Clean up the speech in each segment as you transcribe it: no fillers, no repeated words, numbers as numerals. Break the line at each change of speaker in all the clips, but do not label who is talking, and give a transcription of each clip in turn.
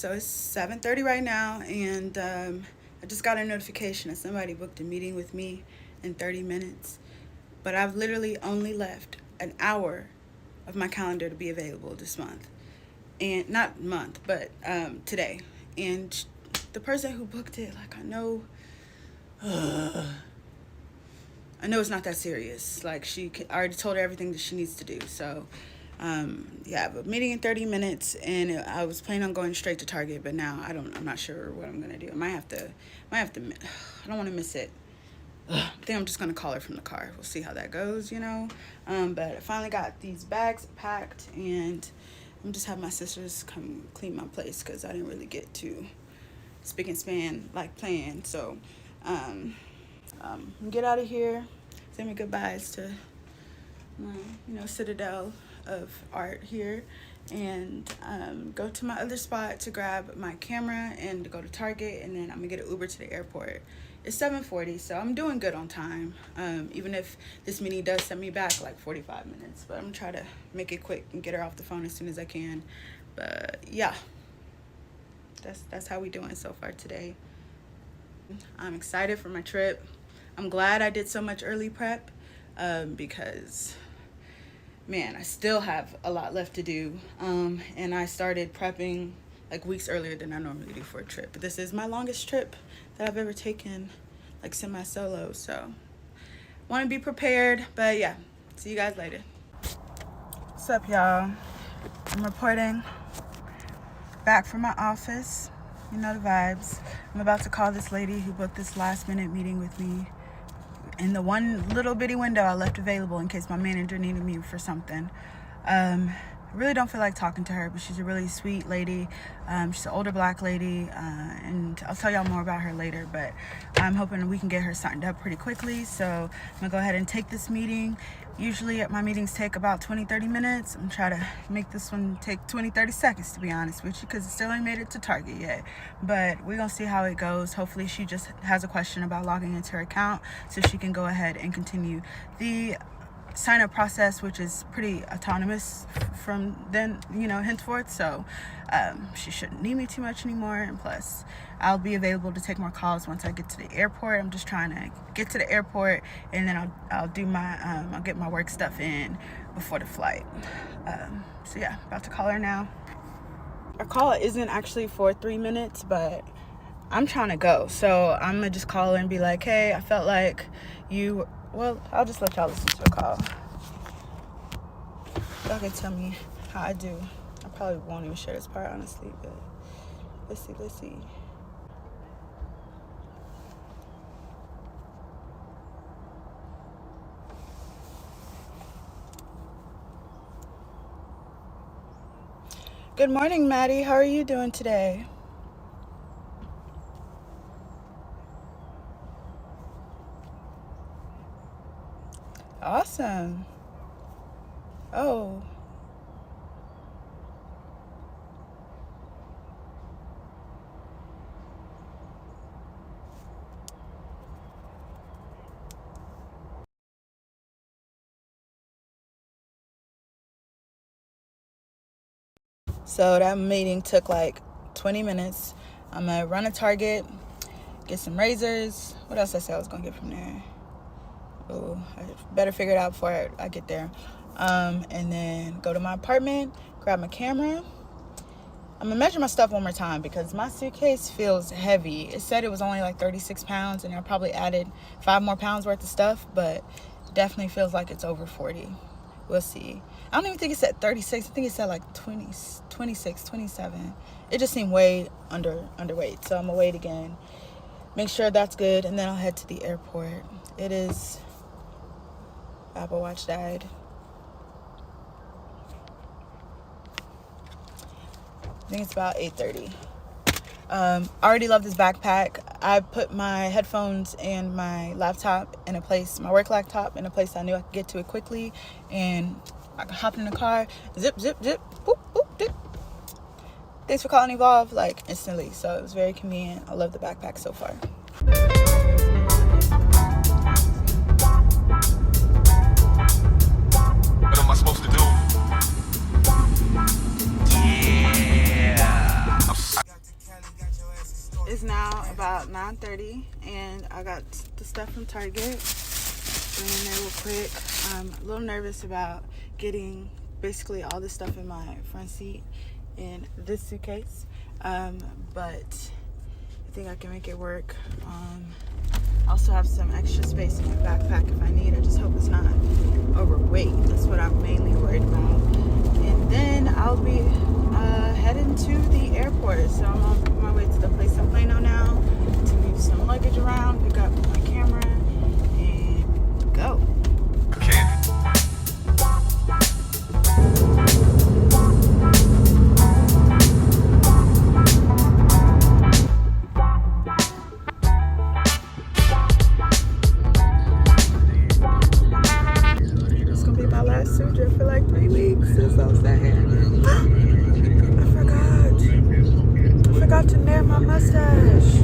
So it's 7:30 right now, and I just got a notification that somebody booked a meeting with me in 30 minutes. But I've literally only left an hour of my calendar to be available this month. And not month, but today. And the person who booked it, like, I know it's not that serious. Like, I already told her everything that she needs to do. So, yeah, I have a meeting in 30 minutes, and I was planning on going straight to Target, but now I'm not sure what I'm gonna do. I might have to. I don't want to miss it. I think I'm just gonna call her from the car. We'll see how that goes, you know. But I finally got these bags packed, and I'm just having my sisters come clean my place because I didn't really get to spick and span like planned. So, get out of here. Say my goodbyes to my, citadel of art here, and go to my other spot to grab my camera and to go to Target, and then I'm gonna get an Uber to the airport. It's 7:40, so I'm doing good on time, even if this meeting does set me back like 45 minutes, but I'm gonna try to make it quick and get her off the phone as soon as I can. But yeah, that's how we doing so far today. I'm excited for my trip. I'm glad I did so much early prep, because man, I still have a lot left to do, and I started prepping like weeks earlier than I normally do for a trip. But this is my longest trip that I've ever taken, like semi-solo, so want to be prepared. But yeah, see you guys later. What's up, y'all? I'm reporting back from my office. You know the vibes. I'm about to call this lady who booked this last minute meeting with me in the one little bitty window I left available in case my manager needed me for something. I really don't feel like talking to her, but she's a really sweet lady. She's an older black lady, and I'll tell y'all more about her later, but I'm hoping we can get her signed up pretty quickly. So I'm gonna go ahead and take this meeting. Usually my meetings take about 20-30 minutes. I'm gonna try to make this one take 20-30 seconds, to be honest with you, because it still ain't made it to Target yet. But we're gonna see how it goes. Hopefully she just has a question about logging into her account so she can go ahead and continue the sign up process, which is pretty autonomous from then, henceforth. So she shouldn't need me too much anymore, and plus I'll be available to take more calls once I get to the airport. I'm just trying to get to the airport, and then I'll do my I'll get my work stuff in before the flight. So yeah, about to call her now. Our call isn't actually for 3 minutes, but I'm trying to go, so I'm gonna just call her and be like, hey, I felt like you. Well, I'll just let y'all listen to a call. Y'all can tell me how I do. I probably won't even share this part, honestly, but let's see. Good morning, Maddie. How are you doing today? Awesome. Oh. So that meeting took like 20 minutes. I'm gonna run a Target, get some razors. What else I said I was gonna get from there? Oh, I better figure it out before I get there. And then go to my apartment, grab my camera. I'm gonna measure my stuff one more time because my suitcase feels heavy. It said it was only like 36 pounds, and I probably added 5 more pounds worth of stuff, but it definitely feels like it's over 40. We'll see. I don't even think it said 36. I think it said like 20, 26, 27. It just seemed way underweight. So I'm gonna wait again, make sure that's good, and then I'll head to the airport. It is, Apple Watch died. I think it's about 8:30. I already love this backpack. I put my headphones and my laptop in a place, my work laptop in a place I knew I could get to it quickly, and I could hop in the car, zip, boop, boop, dip. Thanks for calling Evolve, like instantly. So it was very convenient. I love the backpack so far.
What am I supposed to do? Yeah.
is now about 9:30, and I got the stuff from Target. Went in there real quick. I'm a little nervous about getting basically all the stuff in my front seat in this suitcase, but I think I can make it work. I also have some extra space in my backpack if I need. I just hope it's not overweight. That's what I'm mainly worried about. And then I'll be heading to the airport. So I'm on my way to the place I'm playing on now to move some luggage around, pick up my camera, and go. For like 3 weeks. It's so sad. I forgot to nail my mustache.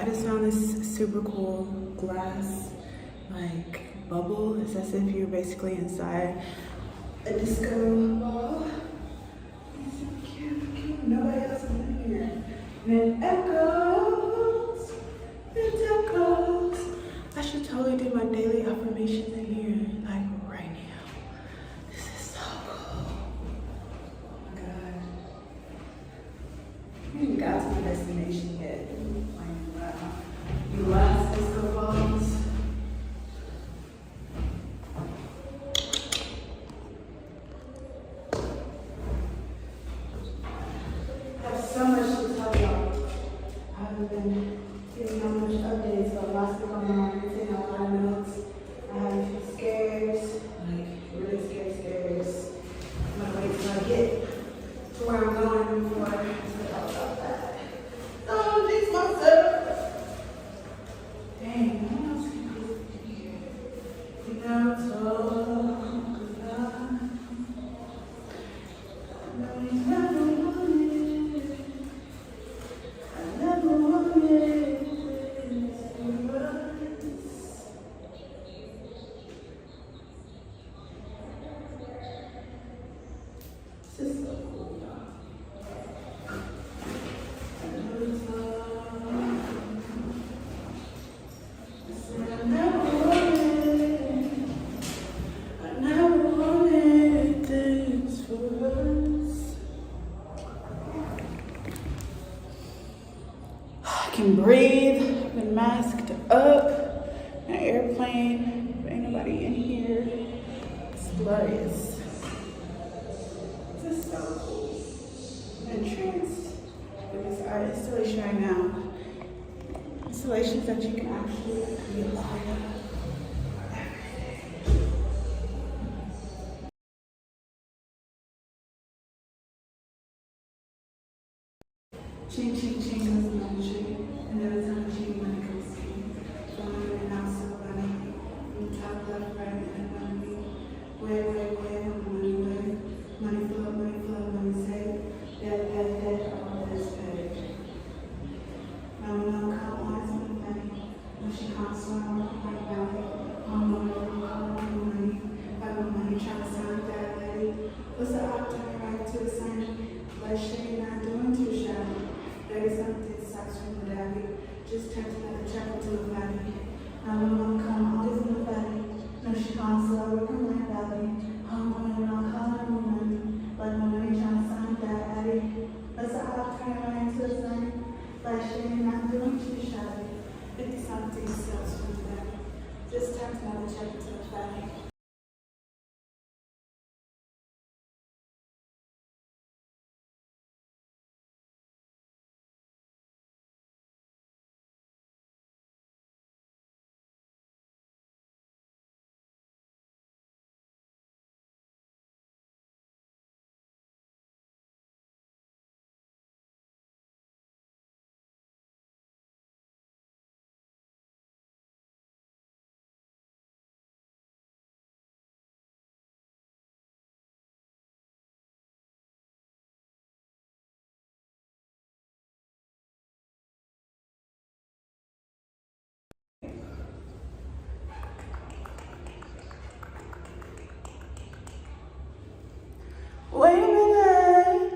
I just found this super cool glass like bubble. It's as if you're basically inside a disco ball. It's so cute. Nobody else is in here. And it echoes. It echoes. I should totally do my daily affirmations in here, like right now. This is so cool. Oh my god. I haven't got to my destination yet. You last disco balls. I have so much to tell y'all. I haven't been getting that much updates, but lots going on. I'm taking a lot of notes. I have a few scares, like really scary scares. I'm gonna wait till I get to where I'm going before I talk about that. Oh, jinx myself. Dang, what else can I do here? You know, this is so cool, y'all. I can breathe. I've been masked up. An airplane. Ain't nobody in here. It's glorious. This is so cool. I'm entranced with this art installation right now. Installations that you can actually be a part of. Ching, ching, ching goes the money tree. And every time ching, money comes to me. Flying in and out, so funny. From the top, left, right, and then money. Way, money, way. Money flow, money save. Dead, all this paid. No, come on, some money. When she comes, so I'm working like valley. Money. Like my money, trying to sound that lady. What's the opportunity right to the sun? Let's shake, not doing too shabby. Baby, something sucks from the daddy. Just turn another check into a valley. Now my mom come, always in the valley. No, she can't slow, working like valley. I'm going around calling me money. Like my money trying to sound that addy. Let's all turn right into the sun. Like shake, not doing too shabby. 50 something sucks from the daddy. Just turn another check into a valley. Wait a minute.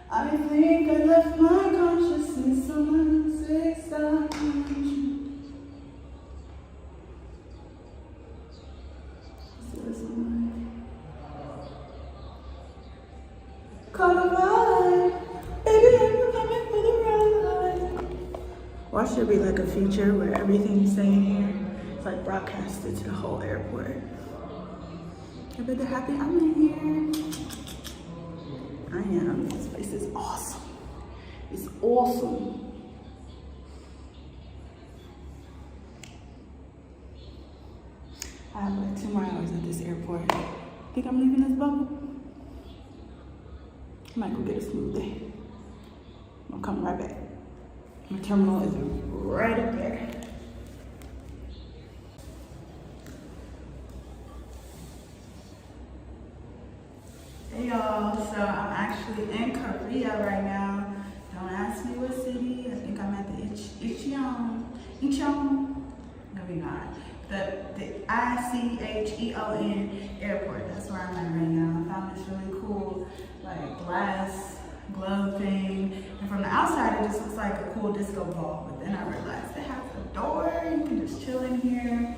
I think I left my consciousness on 6 times. Caught a ride. Baby, I'm coming for the ride. Why should be like a feature where everything's saying here? It's like broadcasted to the whole airport. I bet they're happy I'm in here. I am. This place is awesome. It's awesome. I have like 2 more hours at this airport. Think I'm leaving this bubble? I might go get a smoothie. I'm coming right back. My terminal is right up there. Hey y'all, so I'm actually in Korea right now. Don't ask me what city. I think I'm at the Icheon. Icheon, maybe not. The Icheon airport. That's where I'm at right now. I found this really cool like glass globe thing, and from the outside it just looks like a cool disco ball. But then I realized they have a door. You can just chill in here.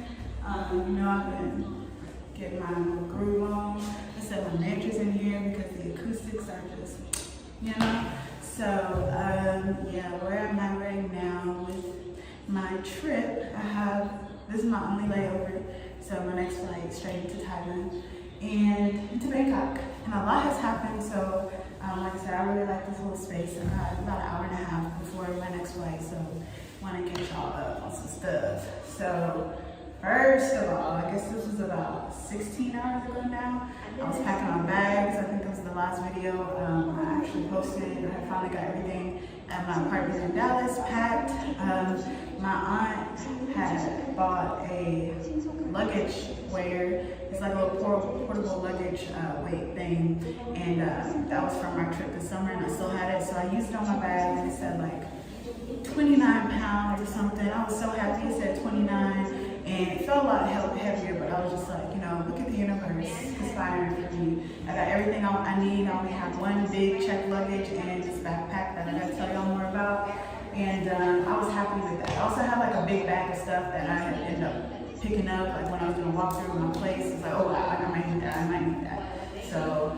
You know, I've been getting my groove on. I set my mattress in here because the acoustics are just, you know. So yeah, where am I right now with my trip? This is my only layover, so my next flight straight into Thailand and into Bangkok. And a lot has happened, so like I said, I really like this little space. I got about an hour and a half before my next flight, so I want to catch y'all up on some stuff. So first of all, I guess this was about 16 hours ago now. I was packing my bags. I think that was the last video I actually posted. I finally got everything at my apartment in Dallas packed. My aunt had bought a luggage weigher. It's like a little portable luggage weight thing, and that was from our trip this summer, and I still had it, so I used it on my bag, and it said like 29 pounds or something. I was so happy it said 29. And it felt a lot heavier, but I was just like, you know, look at the universe conspiring for me. I got everything I need. I only have one big checked luggage and this backpack that I gotta tell y'all more about. And I was happy with that. I also had like a big bag of stuff that I had ended up picking up, like when I was gonna walk through my place. It's like, oh, I might need that, I might need that. So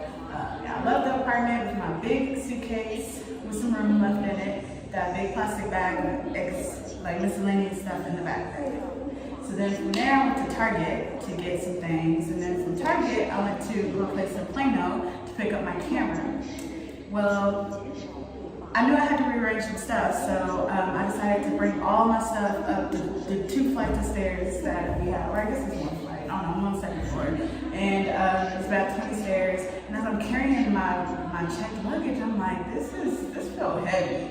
yeah, I love the apartment with my big suitcase with some room left in it. That big plastic bag with like miscellaneous stuff in the backpack. So then from there, I went to Target to get some things. And then from Target, I went to a place in Plano to pick up my camera. Well, I knew I had to rearrange some stuff, so I decided to bring all my stuff up the 2 flights of stairs that we have, or I guess it's 1 flight, I don't know, I'm on the 2nd floor. And it's about 20 stairs. And as I'm carrying my checked luggage, I'm like, this felt heavy,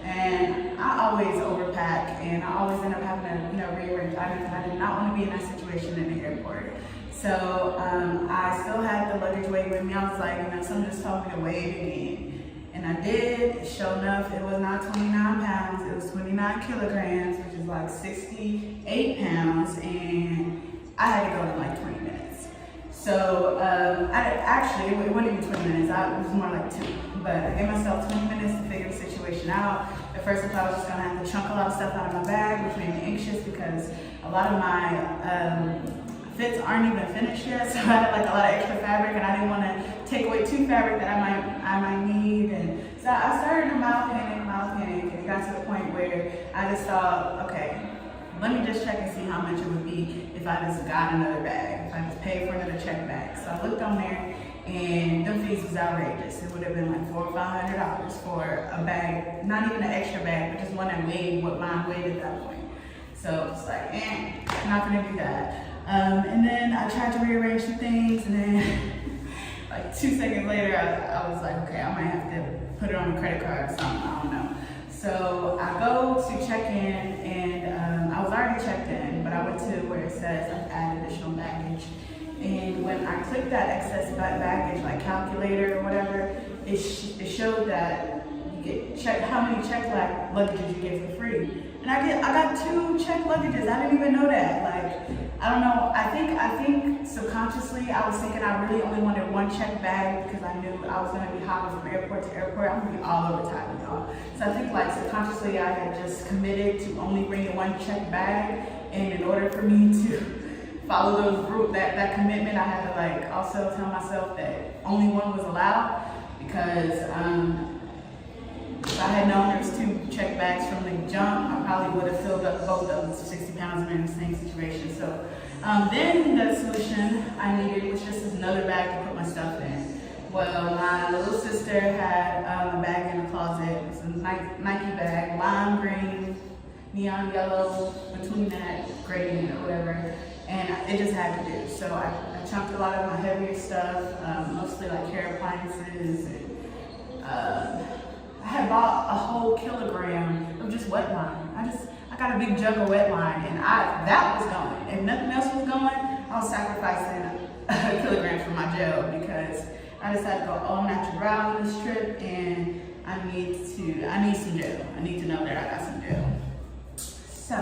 and I always overpack, and I always end up having to, you know, rearrange items. I did not want to be in that situation in the airport. So I still had the luggage weight with me. I was like, you know, someone just told me to weigh it again. And I did. Sure enough, it was not 29 pounds. It was 29 kilograms, which is like 68 pounds. And I had to go in like 20 minutes. So it wasn't even 20 minutes. It was more like 2. But I gave myself 20 minutes to figure the situation out. At first I thought I was just gonna have to chunk a lot of stuff out of my bag, which made me anxious because a lot of my fits aren't even finished yet. So I had like a lot of extra fabric, and I didn't want to take away 2 fabric that I might need. And so I started to mild panic, and it got to the point where I just thought, okay, let me just check and see how much it would be if I just got another bag, if I just paid for another check bag. So I looked on there, and the fees was outrageous. It would have been like $400 or $500 for a bag, not even an extra bag, but just one that weighed what mine weighed at that point. So it's like, I'm not gonna do that. And then I tried to rearrange some things, and then like 2 seconds later, I was like, okay, I might have to put it on a credit card or something, I don't know. So I go to check in, and I was already checked in, but I went to where it says add additional baggage. And when I clicked that excess baggage, like calculator or whatever, it showed that you get checked how many checked luggages you get for free. And I got 2 checked luggages. I didn't even know that. Like, I don't know. I think subconsciously I was thinking I really only wanted 1 checked bag because I knew I was gonna be hopping from airport to airport. I'm gonna be all over Thailand, y'all. So I think like subconsciously I had just committed to only bringing 1 checked bag, and in order for me to follow that commitment, I had to like also tell myself that only 1 was allowed, because if I had known there was 2 checked bags from the jump, I probably would have filled up both of them, 60 pounds, and in the same situation. So then the solution I needed was just another bag to put my stuff in. Well, my little sister had a bag in the closet. It was a Nike bag, lime green, neon yellow, between that, gradient or whatever. And it just had to do. So I chunked a lot of my heavier stuff, mostly like hair appliances. And, I had bought a whole kilogram of just wet line. I got a big jug of wet line, and that was going. If nothing else was going, I was sacrificing a kilogram for my gel, because I decided to go all natural on this trip, and I need some gel. I need to know that I got some gel. So,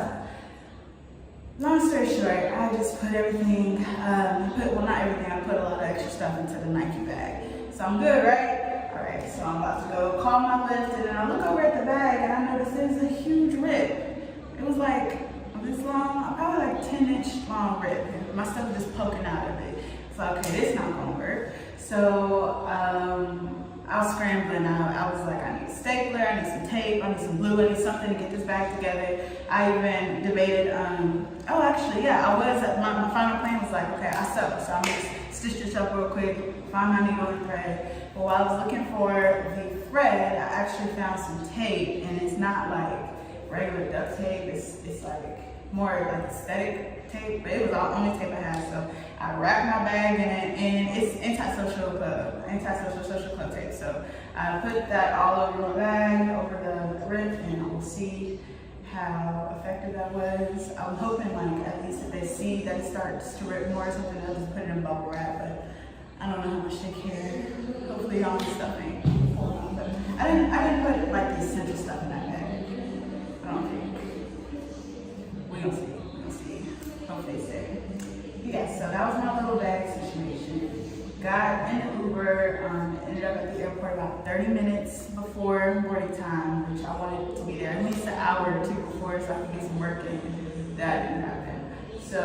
long story short, I just put everything, well not everything, I put a lot of extra stuff into the Nike bag. So I'm good, right? All right, so I'm about to go call my lift, and then I look over at the bag and I notice there's a huge rip. It was like this long, probably like 10-inch long rip. My stuff was just poking out of it. So okay, this not gonna work. So I was scrambling out. I was like, I need a stapler, I need some tape, I need some glue, I need something to get this back together. I even debated, oh actually, yeah, my final plan was like, okay, I sew, so I'm gonna stitch this up real quick, find my needle and thread. But while I was looking for the thread, I actually found some tape, and it's not like regular duct tape, it's like more like aesthetic tape, but it was the only tape I had, so I wrapped my bag in it, and it's anti-social social club tape. So I put that all over my bag, over the rip, and we'll see how effective that was. I'm hoping like at least if they see that it starts to rip more or something, they'll just put it in bubble wrap, but I don't know how much they care. Hopefully all this stuff ain't pulling on, but I didn't put like the essential stuff in that bag. I don't think. We'll see. Hopefully it's safe. Yeah, so that was my little bag situation. Got in the Uber, ended up at the airport about 30 minutes before boarding time, which I wanted to be there at least an hour or two before so I could get some work in. That didn't happen. So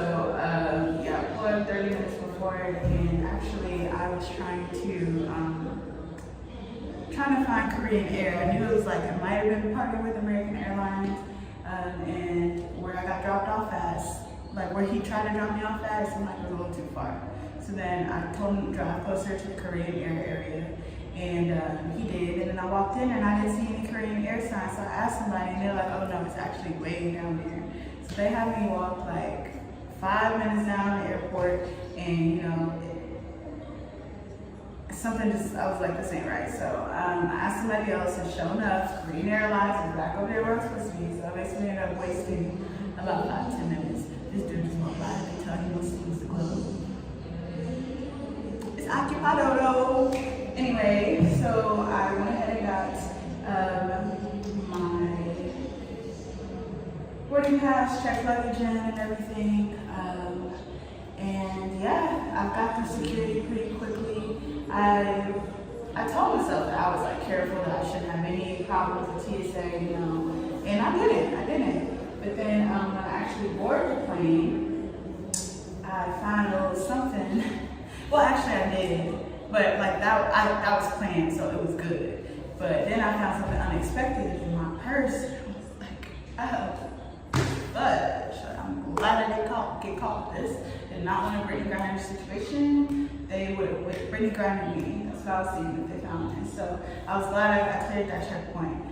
yeah, I pulled up 30 minutes before, and actually I was trying to find Korean Air. I knew it was like, it might have been partnered with American Airlines, and where I got dropped off at, like where he tried to drop me off at, it seemed like it was a little too far. So then I told him to drive closer to the Korean Air area, and he did. And then I walked in and I didn't see any Korean Air signs, so I asked somebody, and they're like, oh no, it's actually way down there. So they had me walk like 5 minutes down the airport, and you know, something just, I was like, this ain't right. So I asked somebody else, and sure enough, Korean Airlines is back over there where I was supposed to be. So I basically ended up wasting about 5-10 minutes. This dude just went by and tell he wants to use the globe. It's occupado though. Anyway, so I went ahead and got my boarding pass, checked luggage in and everything. And yeah, I got through security pretty quickly. I told myself that I was like careful, that I shouldn't have any problems with TSA, you know, and I didn't. But then when I actually boarded the plane, I found a little something. Well, actually I did, but like that was planned, so it was good. But then I found something unexpected in my purse. I was like, oh, fudge. I'm glad I didn't get caught with this. Did not want a Brittany Griner situation. They would have Brittany Griner me. That's what I was seeing if they found me. So I was glad I cleared that checkpoint.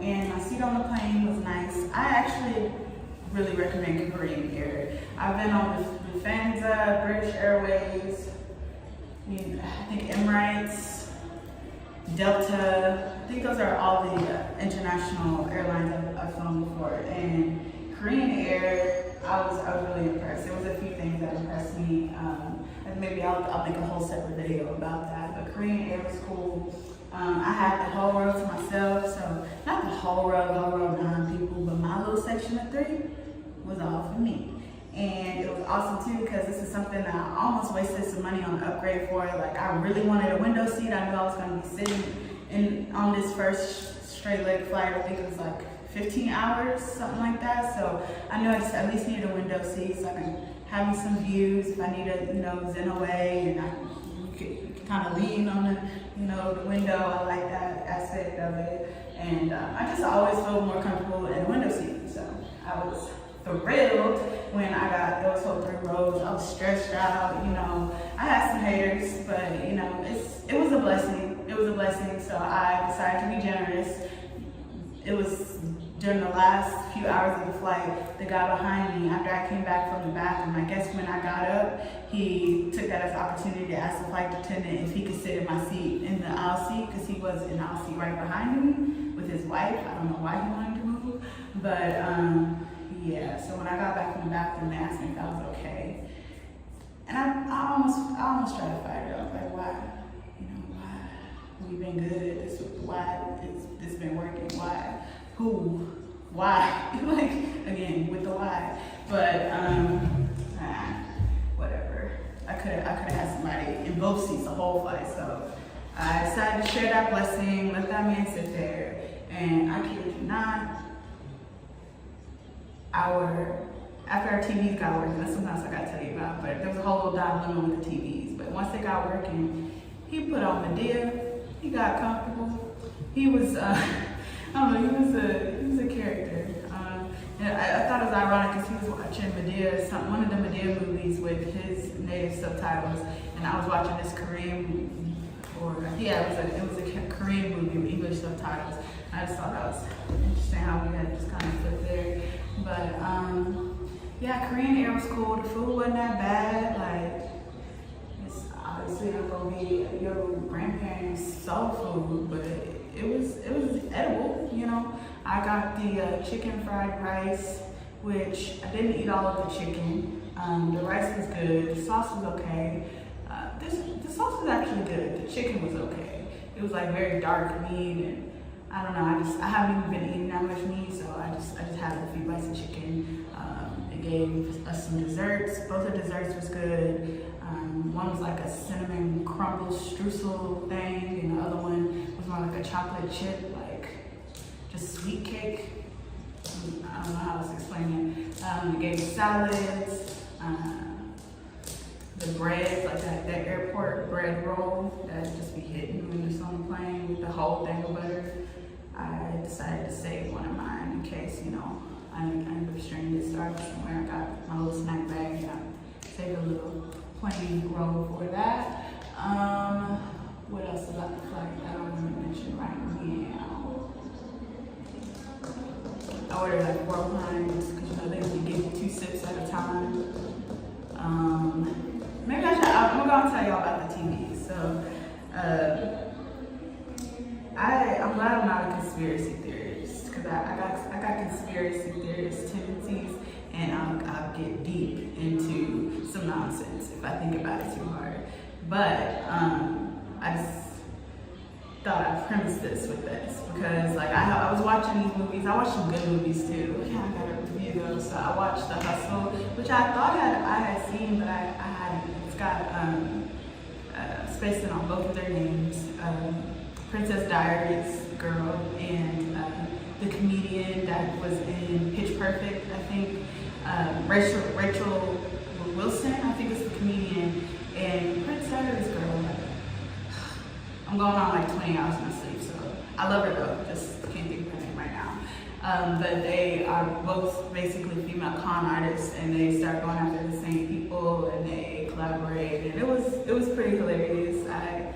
And my seat on the plane was nice. I actually really recommend Korean Air. I've been on Lufthansa, British Airways, I think Emirates, Delta. I think those are all the international airlines I've flown before. And Korean Air, I was really impressed. There was a few things that impressed me. And maybe I'll make a whole separate video about that. But Korean Air was cool. I had the whole row to myself, so not the whole row, 9 people, but my little section of 3 was all for me. And it was awesome too, because this is something that I almost wasted some money on an upgrade for. Like I really wanted a window seat. I knew I was gonna be sitting on this first straight leg flight. I think it was like 15 hours, something like that. So I knew I just at least needed a window seat so I can have me some views if I need to, zen away, and I could kind of lean on the window. I like that aspect of it. And I just always feel more comfortable in a window seat. So I was thrilled when I got those whole 3 rows. I was stretched out, I had some haters, but it was a blessing. It was a blessing. So I decided to be generous. It was during the last few hours of the flight, the guy behind me, after I came back from the bathroom, I guess when I got up, he took that as an opportunity to ask the flight attendant if he could sit in my seat, in the aisle seat, because he was in the aisle seat right behind me with his wife. I don't know why he wanted to move, but yeah, so when I got back from the bathroom, they asked me if I was okay. And I almost tried to fight her. I was like, why? Why? We've been good. Why it's been working? Why? Who why? Like, again, with the why. But, whatever. I could have had somebody in both seats the whole flight, so I decided to share that blessing, let that man sit there, and I kid you not, after our TVs got working, that's something else I gotta tell you about, but there was a whole little dilemma with the TVs, but once they got working, he put on Medea, he got comfortable, he was, I don't know, he was a character. And I thought it was ironic because he was watching Medea, one of the Medea movies with his native subtitles, and I was watching this Korean, it was a Korean movie with English subtitles. I just thought that was interesting how we had just kind of flipped there. But yeah, Korean air was cool. The food wasn't that bad. Like, it's obviously not gonna be your grandparents' soul food, but it was edible, you know. I got the chicken fried rice, which I didn't eat all of the chicken. The rice was good. The sauce was okay. The sauce was actually good. The chicken was okay. It was like very dark meat, and I don't know. I haven't even been eating that much meat, so I just had a few bites of chicken. It gave us some desserts. Both the desserts was good. One was like a cinnamon crumble streusel thing, and the other one was more like a chocolate chip, like just sweet cake. I don't know how else to explain it. It gave salads, the bread, like that airport bread roll that just be hitting when you're just on the plane with the whole thing of butter. I decided to save one of mine in case, you know, I ended up stringing it started somewhere. I got my little snack bag and I saved a little plain roll for that. What else about the flight that I don't want to mention right now? I ordered like 4 pints because you know they can give you 2 sips at a time. Maybe I'm gonna tell y'all about the TV. So I'm glad I'm not a conspiracy theorist because I got conspiracy theorist tendencies, and I'll get deep into some nonsense if I think about it too hard. But I just thought I'd premise this with this because like I was watching these movies. I watched some good movies too. Yeah, I got a review those. So I watched The Hustle, which I thought I had seen, but I hadn't. It's got spacing on both of their names. Princess Diaries girl and the comedian that was in Pitch Perfect, I think. Rachel Wilson, I think is the comedian, and Princess Diaries girl. I'm going on like 20 hours in my sleep, so I love her though. Just can't think of her name right now. But they are both basically female con artists, and they start going after the same people, and they collaborate, and it was pretty hilarious. I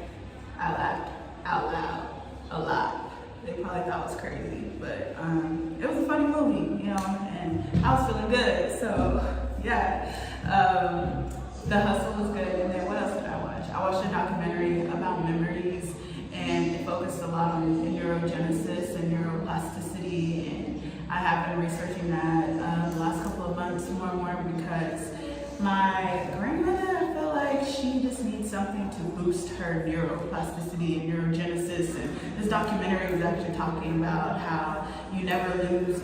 laughed out loud a lot. They probably thought it was crazy, but it was a funny movie, you know, and I was feeling good. So yeah, The Hustle was good. And then what else did I watch? I watched a documentary about memories, and it focused a lot on neurogenesis and neuroplasticity, and I have been researching that the last couple of months more and more because my grandmother, I feel like she just needs something to boost her neuroplasticity and neurogenesis. And this documentary was actually talking about how your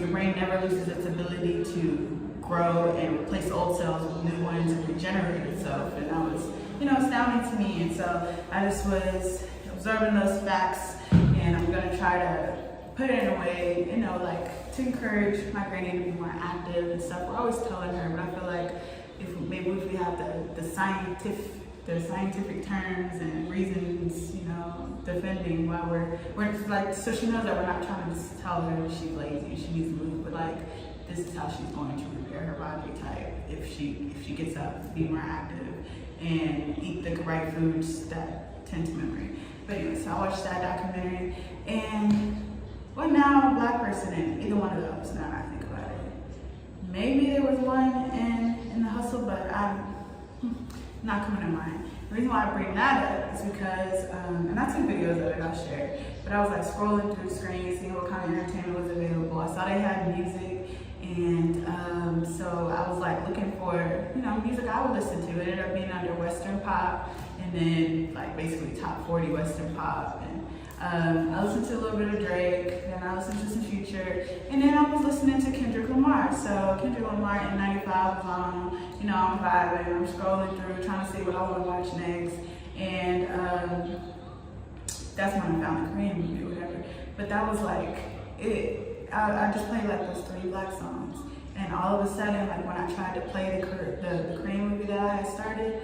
brain never loses its ability to grow and replace old cells with new ones and regenerate itself. And that was, you know, astounding to me. And so I just was observing those facts, and I'm gonna try to put it in a way, you know, like to encourage my granny to be more active and stuff. We're always telling her, but I feel like if we have the scientific terms and reasons, you know, defending why we're like, so she knows that we're not trying to just tell her she's lazy, she needs to move, but like, this is how she's going to repair her body type if she gets up, be more active, and eat the right foods that tend to memory. But anyway, so I watched that documentary, and what now a Black person in either one of those, now that I think about it. Maybe there was one in The Hustle, but I'm not coming to mind. The reason why I bring that up is because, and I took videos of it, I'll share, but I was like scrolling through the screen, seeing what kind of entertainment was available. I saw they had music, and so I was like looking for, you know, music I would listen to. It ended up being under Western pop, and then like basically top 40 Western pop. And I listened to a little bit of Drake, then I listened to some Future, Future, and then I was listening to Kendrick Lamar. So Kendrick Lamar in 95 was on, you know, I'm vibing, I'm scrolling through, trying to see what I want to watch next, and that's when I found the Korean movie or whatever. But that was like, I just played like those 3 black songs, and all of a sudden, like when I tried to play the Korean movie that I had started,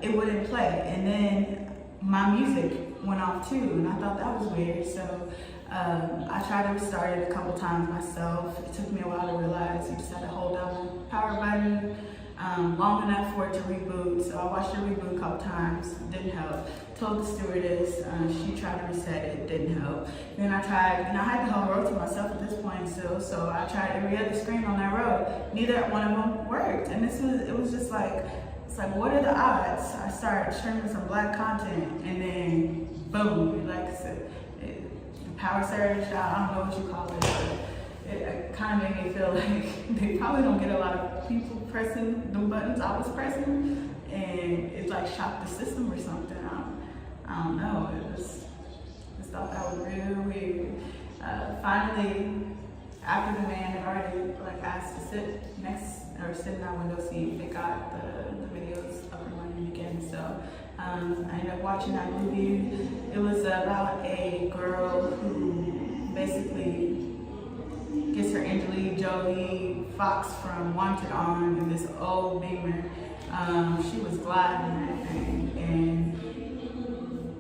it wouldn't play, and then my music went off too, and I thought that was weird. So I tried to restart it a couple times myself. It took me a while to realize you just had to hold down the power button long enough for it to reboot. So I watched it reboot a couple times, didn't help. Told the stewardess, she tried to reset it, didn't help. Then I tried, and I had the whole road to myself at this point still, so I tried every other screen on that road. Neither one of them worked, and it was just like, it's like, what are the odds? I started streaming some black content, and then boom, like I said, the power surge, I don't know what you call it, but it kind of made me feel like they probably don't get a lot of people pressing the buttons I was pressing, and it like shocked the system or something. I don't know, just thought that was real weird. Finally, after the man had already like asked to sit in that window seat, they got the videos up and running again. So I ended up watching that movie. It was about a girl who basically gets her Angelique Jolie Fox from Wanted on in this old Beamer. She was gliding that thing, and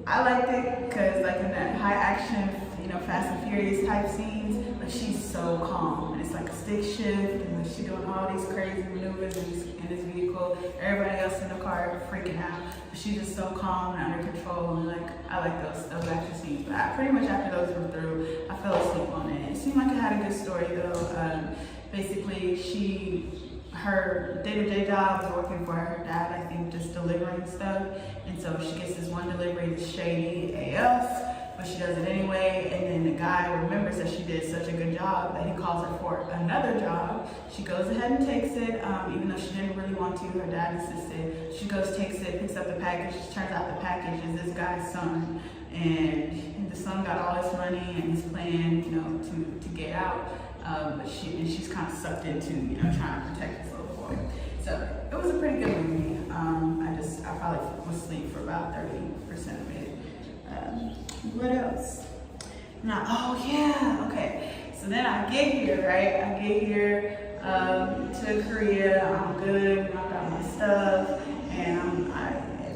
I liked it because like in that high action, you know, Fast and Furious type scenes, like she's so calm, and it's like a stick shift, and like she doing all these crazy maneuvers in this vehicle. Everybody else in the car freaking out, but she's just so calm and under control, and like I like those action scenes. But pretty much after those were through, I fell asleep on it. It seemed like it had a good story though. Basically, her day-to-day job was working for her dad, I think, just delivering stuff, and so she gets this one delivery that's shady AF, but she does it anyway, and then the guy remembers that she did such a good job that he calls her for another job. She goes ahead and takes it, even though she didn't really want to. Her dad insisted. She goes, takes it, picks up the package. Turns out the package is this guy's son, and the son got all this money and his plan, you know, to get out. But she's kind of sucked into, you know, trying to protect this little boy. So it was a pretty good movie. I probably was asleep for about 30% of it. What else? Now, oh yeah, okay. So then I get here, right? I get here to Korea. I'm good. I got my stuff, and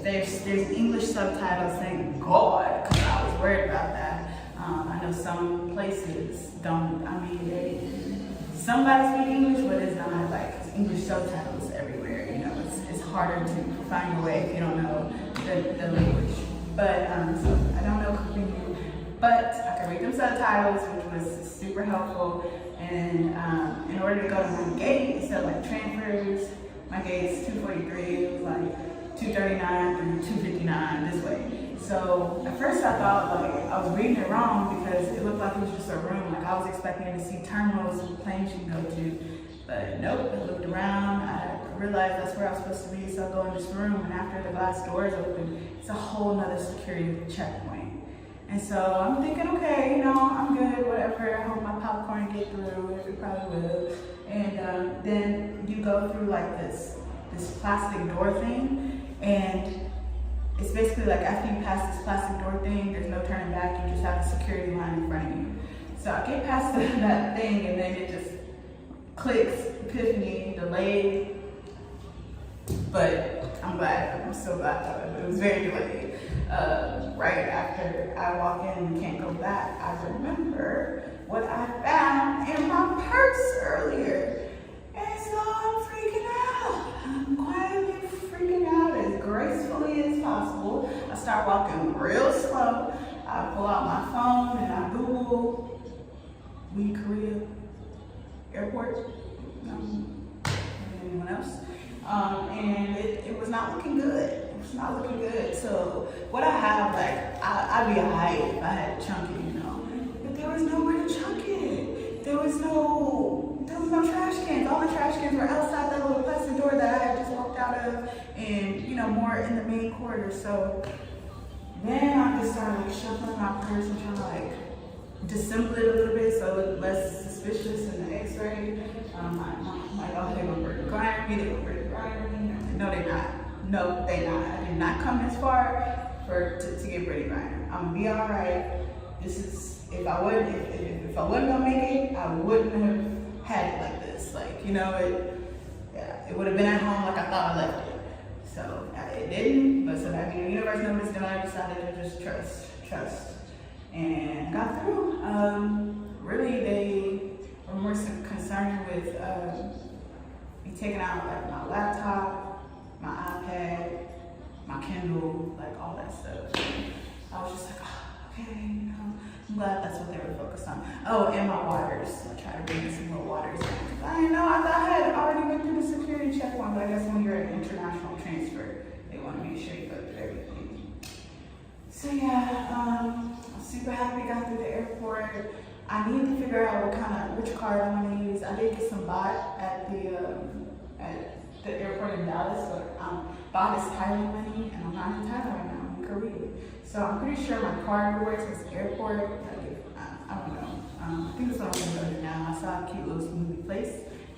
there's English subtitles. Thank God, because I was worried about that. I know some places don't. I mean, somebody speak English, but it's not like English subtitles everywhere. You know, it's harder to find your way if you don't know the language. But so I don't know Korean, but I can read them subtitles, which was super helpful. And in order to go to my gate, instead of like transfers, my gate's 243. It was like 239 through 259 this way. So at first I thought like I was reading it wrong because it looked like it was just a room. Like I was expecting to see terminals and planes you can go to, but nope. I looked around. I realized that's where I was supposed to be. So I go in this room, and after the glass doors open, it's a whole nother security checkpoint. And so I'm thinking, okay, you know, I'm good, whatever. I hope my popcorn get through. It probably will. And then you go through like this plastic door thing, and it's basically like after you pass this plastic door thing, there's no turning back. You just have a security line in front of you. So I get past that thing, and then it just clicks, epiphany, delayed. But I'm glad. I'm so glad. It was very delayed. Right after I walk in and can't go back, I remember what I found in my purse earlier. And so I'm freaking out. I'm quietly freaking out as gracefully as possible. I start walking real slow. I pull out my phone and I Google Korea airport. Anyone else? And it was not looking good. It was not looking good. So what I have, like, I'd be alright if I had to chunk it, you know. But there was nowhere to chunk it. There was no trash cans. All the trash cans were outside that little plastic door that I had just walked out of, and you know, more in the main corridor. So then I just started like shuffling my purse and trying to like dissemble it a little bit so look less suspicious in the X-ray. I'm like, oh, they're gonna grind me, they're gonna grind me. No, they're not. No, they're not. I did not come this far to get Brittany grinded. I'm gonna be all right. This is, if I wasn't gonna make it, I wouldn't have had it like this. Like, you know, it would have been at home like I thought I left it. So it didn't, but so that the universe noticed, and I decided to just trust, and got through. Really, they were more concerned with me taking out like my laptop, my iPad, my Kindle, like all that stuff. I was just like, oh, okay, you know, I'm glad that's what they were focused on. Oh, and my waters. I tried to bring in some more waters. I didn't know, I thought I had already went through the security checkpoint, but I guess when you're an international transfer, they want to make sure you go through everything. So yeah, I'm super happy I got through the airport. I need to figure out which card I'm going to use. I did get some bot at the airport in Dallas, but bot is Thailand money, and I'm not in Thailand right now, I'm in Korea. So I'm pretty sure my card works at the airport. I don't know. I think that's what I'm going to do now. I saw a cute little smoothie place.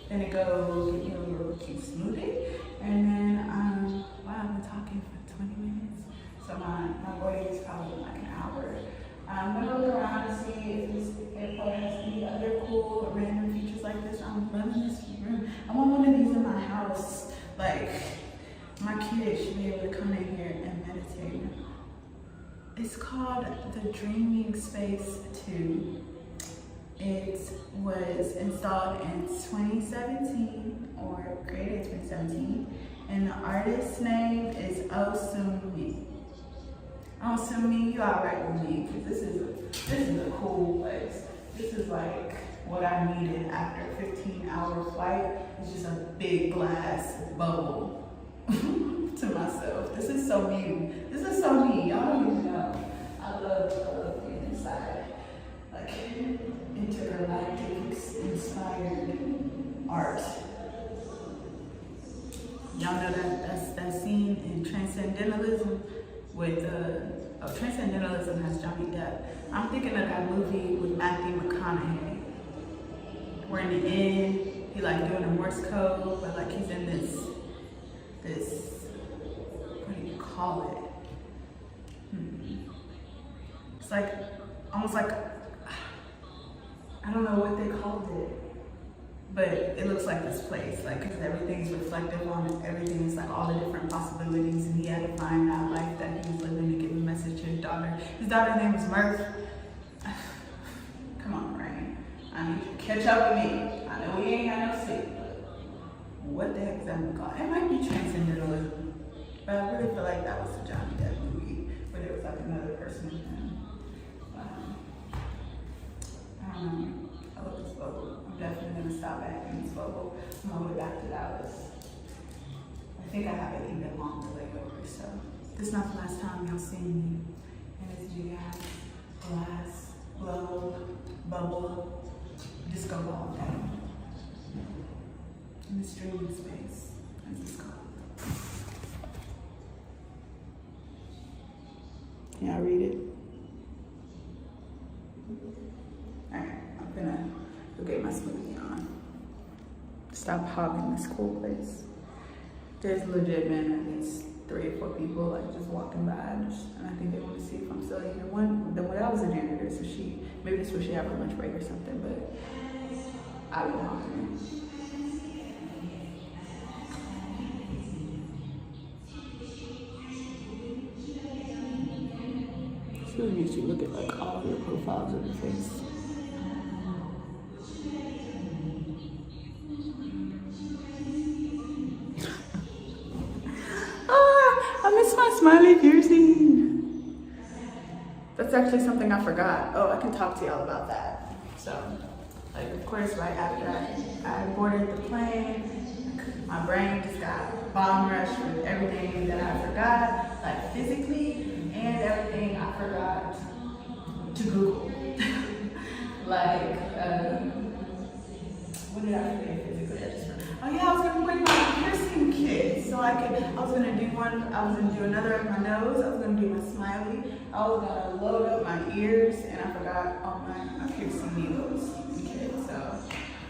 Then I go get me a little cute smoothie. And then, wow, I've been talking for 20 minutes. So my boarding is probably like an hour. I'm going to look around and see if this airport has any other cool random features like this. I'm loving this room. I want one of these in my house. Like, my kids should be able to come in here and meditate. It's called the Dreaming Space 2. It was installed in 2017 or created in 2017, and the artist's name is Oh Sung-mi. Oh Sung-mi, you alright with me? Because this is a cool place. This is like what I needed after a 15-hour flight. It's just a big glass bubble to myself. This is so me. This is so me. Y'all don't even know. I love being inside. Like intergalactic inspired art. Y'all know that scene in Transcendentalism with Transcendentalism has Johnny Depp. I'm thinking of that movie with Matthew McConaughey, where in the end he like doing a Morse code, but like he's in this what do you call it? It's like almost like, I don't know what they called it, but it looks like this place, like, because everything's reflective on everything. It's like all the different possibilities, and he had to find that life that he was living to give a message to his daughter. His daughter's name was Murph. Come on, Rain. I need you to catch up with me. I know we ain't got no sleep, but what the heck is that called? It might be Transcendentalism, but I really feel like that was the Johnny Depp movie, where there was like another person in him. I love this bubble. I'm definitely gonna stop back in this bubble on my way back to Dallas. I think I have an even longer layover, so this is not the last time y'all see me in this GI glass, globe, bubble, disco ball down in this dreaming space, as it's called. Can y'all read it? Alright, I'm gonna go get my smoothie on. Stop hogging this cool place. There's legit been at least 3 or 4 people like just walking by, and I think they want to see if I'm still here. That was a janitor, so maybe this was she had her lunch break or something, but I've been hogging it. It really makes you look at like all your profiles of your face. I miss my smiley piercing. That's actually something I forgot. Oh, I can talk to y'all about that. So, like, of course, right after I boarded the plane, my brain just got bomb rushed with everything that I forgot, like physically, and everything I forgot to Google. Like, what did I forget physically? Oh yeah, I was gonna bring my piercing kit. So I was gonna do another of my nose, I was gonna do my smiley, I was gonna load up my ears, and I forgot all my piercing needles.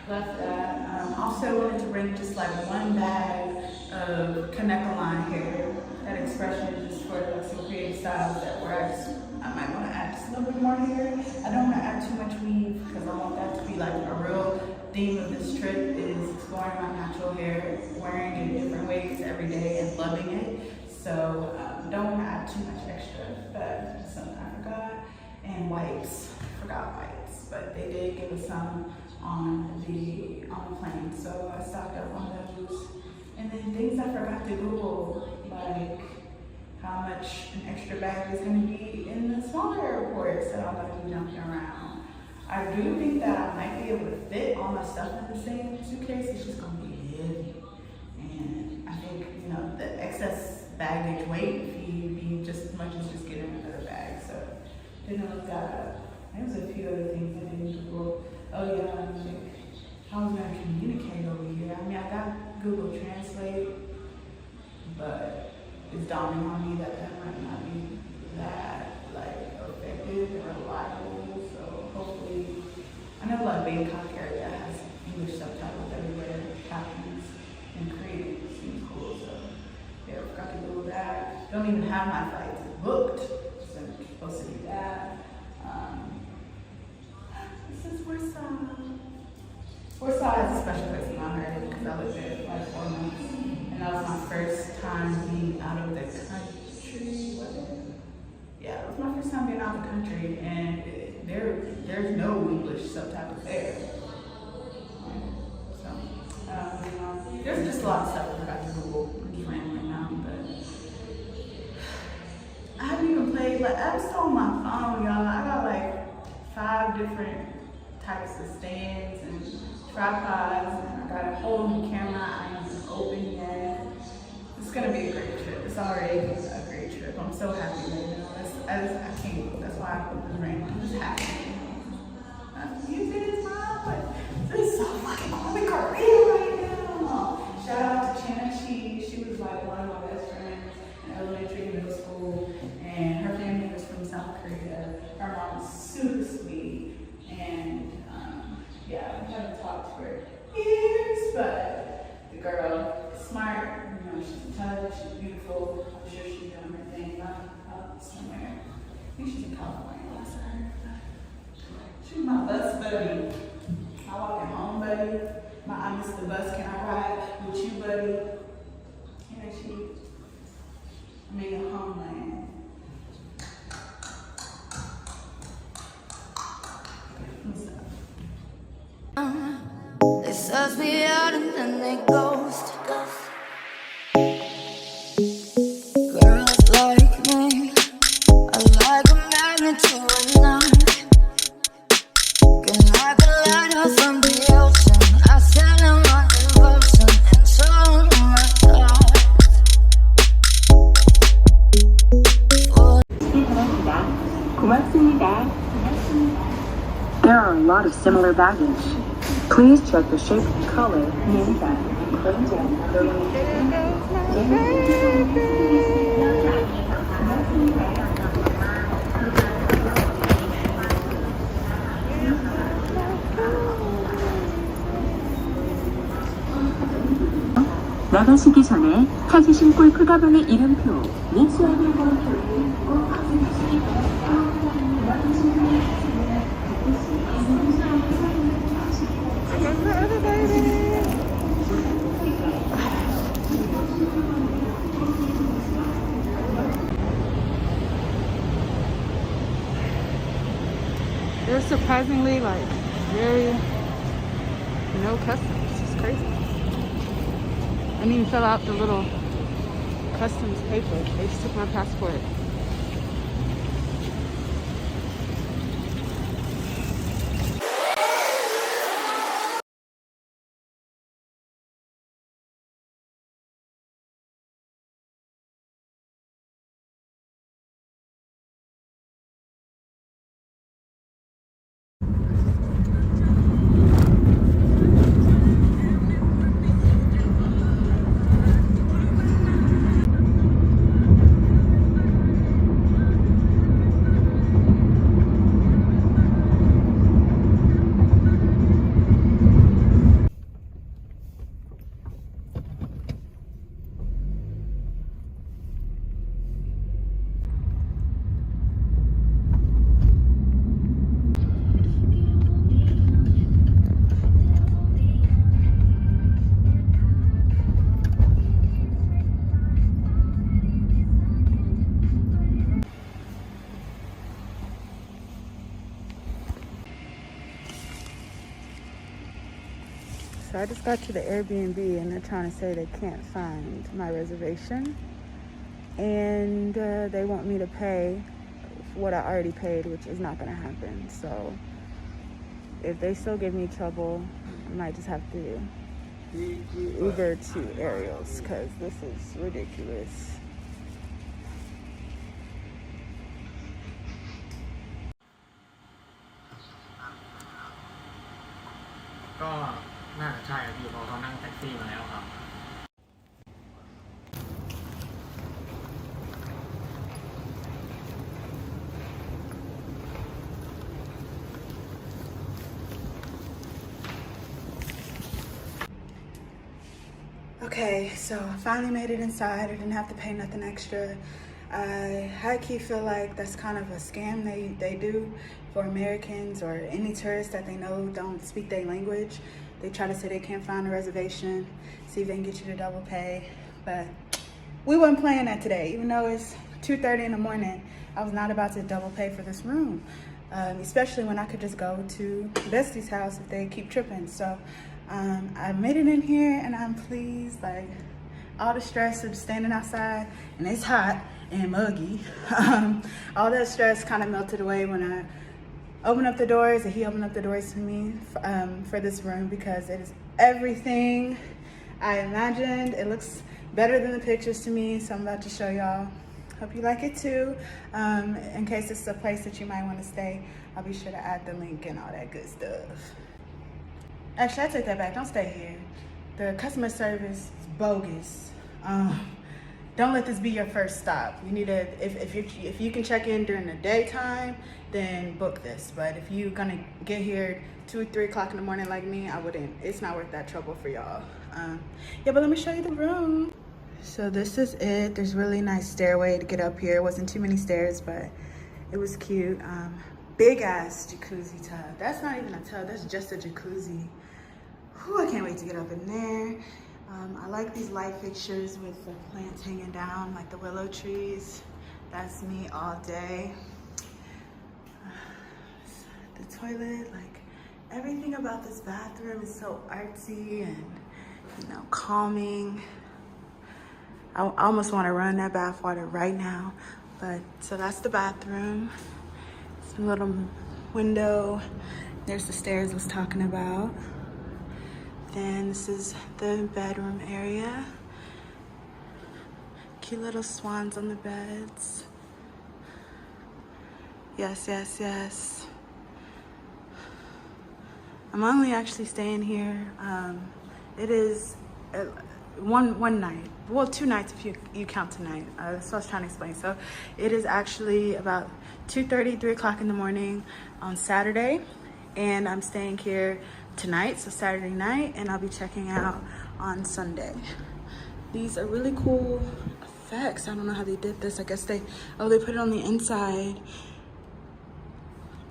left that. Also wanted to bring just like one bag of Kaneka hair. That expression is just for like some creative styles that where I might want to add just a little bit more hair. I don't want to add too much weave because I want that to be like a real theme of this trip is exploring my natural hair, wearing it in different ways every day and loving it. So don't want to add too much extra, but something I forgot. And wipes, forgot wipes, but they did give us some on the plane, so I stocked up on those. And then things I forgot to Google, like how much an extra bag is going to be in the smaller airports that I'm going to be jumping around. I do think that I might be able to fit all my stuff in the same suitcase. It's just going to be heavy, and I think the excess baggage weight be just as much as just getting another bag. So didn't look that up. There was a few other things I didn't Google. Oh yeah, how was I going to communicate over here? I mean, I got Google Translate, but it's dawning on me that might not be that effective or reliable. So hopefully, I know like BANGKOK area has English subtitles everywhere, captions, and Korean seems cool. So yeah, I forgot to Google that. Don't even have my flights booked, so I'm supposed to do that. This is Warsaw is a special place in my heart because I was there for like 4 months, and that was my first time being out of the country. Was it? Yeah, it was my first time being out of the country, and there's no English subtitles there. So there's just a lot of stuff I forgot to Google. I'm just rambling now, but I haven't even played. Like I'm still on my phone, y'all. I got like 5 different types of stands and tripods, and I got a whole new camera I haven't opened yet. It's gonna be a great trip. It's already a great trip. I'm so happy right now. I can't. That's why I put this ring on. I'm just happy. You see this, Mom? But this is so fucking cool in Korea right now. Shout out to Chana. She was like one of my best friends in elementary and middle school, and her family was from South Korea. Her mom was super sweet, and yeah, we haven't talked for years, but the girl is smart. She's intelligent, she's beautiful. I'm sure she's doing her thing up somewhere. I think she's in California. Last I heard. She's my bus buddy, my walking home buddy. I miss the bus. Can I ride with you, buddy? And I'm in your homeland.
They suss me out and then they ghost. Girls like me are like a magnet to a knife. Can like a lighter from the ocean. I send them my devotion and so my
고맙습니다. There are a lot of similar baggage. Please check the shape and color name tag. 나가시기 전에 찾으신 골프 가방의 이름표 및 수화물 번호표를 꼭 확인하시기
They're surprisingly very no customs. It's crazy. I didn't even fill out the little customs paper. They just took my passport. So I just got to the Airbnb and they're trying to say they can't find my reservation. And they want me to pay what I already paid, which is not going to happen. So if they still give me trouble, I might just have to Uber to Ariel's because this is ridiculous.
Okay, so I finally made it inside. I didn't have to pay nothing extra. I high-key feel like that's kind of a scam they do for Americans or any tourists that they know don't speak their language. They try to say they can't find a reservation, see if they can get you to double pay. But we weren't playing that today. Even though it's 2:30 in the morning, I was not about to double pay for this room. Especially when I could just go to Bestie's house if they keep tripping. So I made it in here and I'm pleased. Like, all the stress of standing outside and it's hot and muggy, all that stress kind of melted away when I opened up the doors and he opened up the doors to me for this room, because it is everything I imagined. It looks better than the pictures to me, so I'm about to show y'all. Hope you like it too. In case it's a place that you might want to stay, I'll be sure to add the link and all that good stuff. Actually, I take that back. Don't stay here. The customer service is bogus. Don't let this be your first stop. You need to, if you can check in during the daytime, then book this. But if you're gonna get here 2 or 3 o'clock in the morning like me, I wouldn't. It's not worth that trouble for y'all. Yeah, but let me show you the room. So this is it. There's really nice stairway to get up here. It wasn't too many stairs, but it was cute. Big ass jacuzzi tub. That's not even a tub, that's just a jacuzzi. Whew, I can't wait to get up in there. I like these light fixtures with the plants hanging down, like the willow trees. That's me all day. The toilet, like everything about this bathroom is so artsy and, you know, calming. I almost want to run that bath water right now. But so that's the bathroom. It's a little window. There's the stairs I was talking about. Then this is the bedroom area. Cute little swans on the beds. Yes, yes, yes. I'm only actually staying here. It is one night. Well, 2 nights if you count tonight. That's what I was trying to explain. So it is actually about 2:30, 3 o'clock in the morning on Saturday. And I'm staying here tonight, so Saturday night, and I'll be checking out on Sunday. These are really cool effects. I don't know how they did this. I guess they put it on the inside.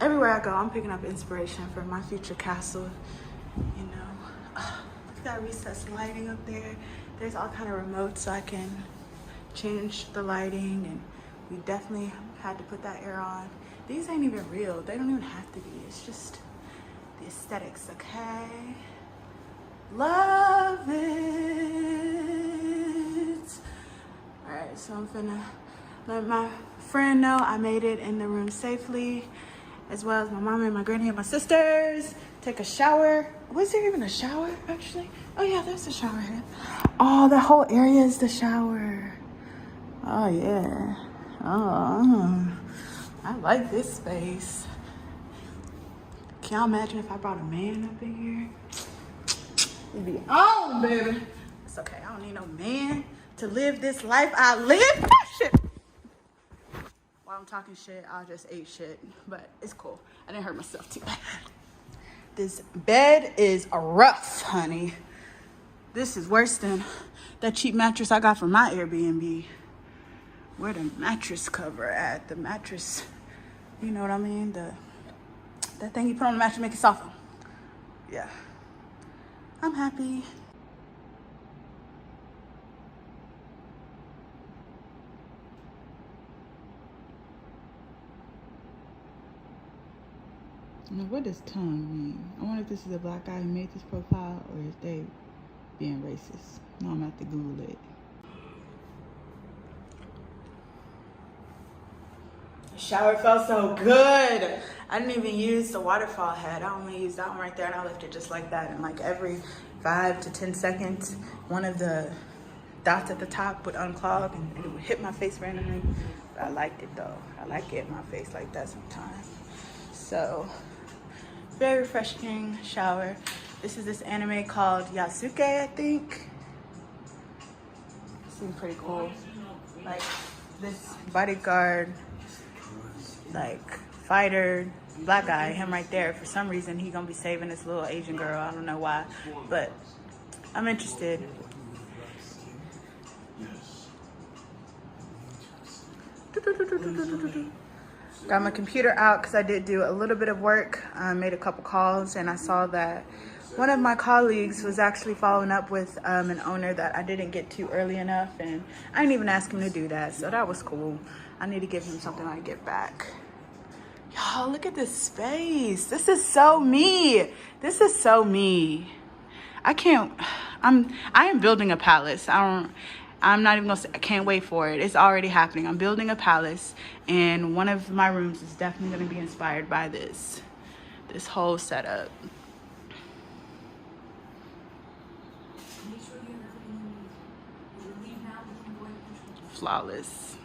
Everywhere I go, I'm picking up inspiration for my future castle. You know, look at that recessed lighting up there. There's all kind of remotes so I can change the lighting, and we definitely had to put that air on. These ain't even real. They don't even have to be. It's just the aesthetics, okay? Love it. All right, so I'm finna let my friend know I made it in the room safely, as well as my mom and my granny and my sisters. Take a shower. Was there even a shower, actually? Oh yeah, there's a shower head. Oh, the whole area is the shower. Oh yeah. Oh, I like this space. Can y'all imagine if I brought a man up in here? It'd be on, baby. It's okay. I don't need no man to live this life I live. Oh, shit. While I'm talking shit, I'll just ate shit. But it's cool. I didn't hurt myself too bad. This bed is rough, honey. This is worse than that cheap mattress I got from my Airbnb. Where the mattress cover at? The mattress, you know what I mean? That thing you put on the mattress to make it softer. Yeah. I'm happy.
Now, what does tongue mean? I wonder if this is a black guy who made this profile or if they being racist. No, I'm gonna have to Google it.
Shower felt so good. I didn't even use the waterfall head. I only used that one right there, and I left it just like that. And like every 5 to 10 seconds, one of the dots at the top would unclog and it would hit my face randomly. But I liked it though. I like getting my face like that sometimes. So, very refreshing shower. This is this anime called Yasuke, I think. Seems pretty cool. Like this bodyguard, like fighter, black guy, him right there. For some reason, he gonna be saving this little Asian girl. I don't know why, but I'm interested. Got my computer out because I did do a little bit of work. I made a couple calls and I saw that one of my colleagues was actually following up with an owner that I didn't get to early enough, and I didn't even ask him to do that, so that was cool. I need to give him something when I get back. Y'all, look at this space. This is so me. This is so me. I am building a palace. I'm not even gonna say, I can't wait for it. It's already happening. I'm building a palace, and one of my rooms is definitely gonna be inspired by this whole setup. Flawless.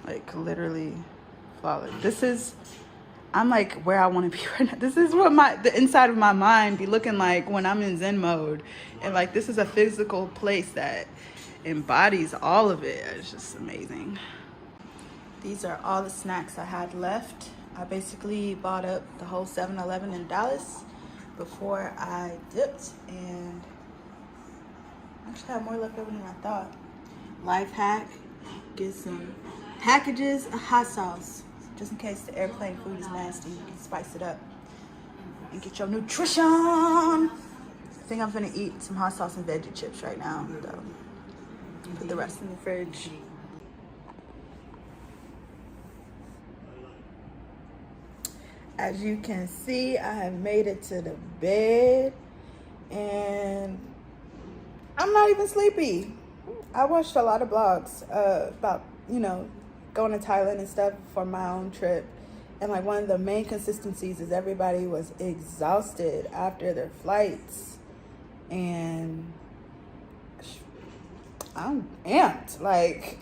Like literally flawless. I'm like where I want to be right now. This is what the inside of my mind be looking like when I'm in Zen mode. And like this is a physical place that embodies all of it. It's just amazing. These are all the snacks I had left. I basically bought up the whole 7-Eleven in Dallas before I dipped, and I actually have more left over than I thought. Life hack, get some packages of hot sauce. Just in case the airplane food is nasty, you can spice it up and get your nutrition. I think I'm gonna eat some hot sauce and veggie chips right now, though. Put the rest in the fridge. As you can see, I have made it to the bed, and I'm not even sleepy. I watched a lot of blogs about, going to Thailand and stuff for my own trip. And like one of the main consistencies is everybody was exhausted after their flights. And I'm amped. Like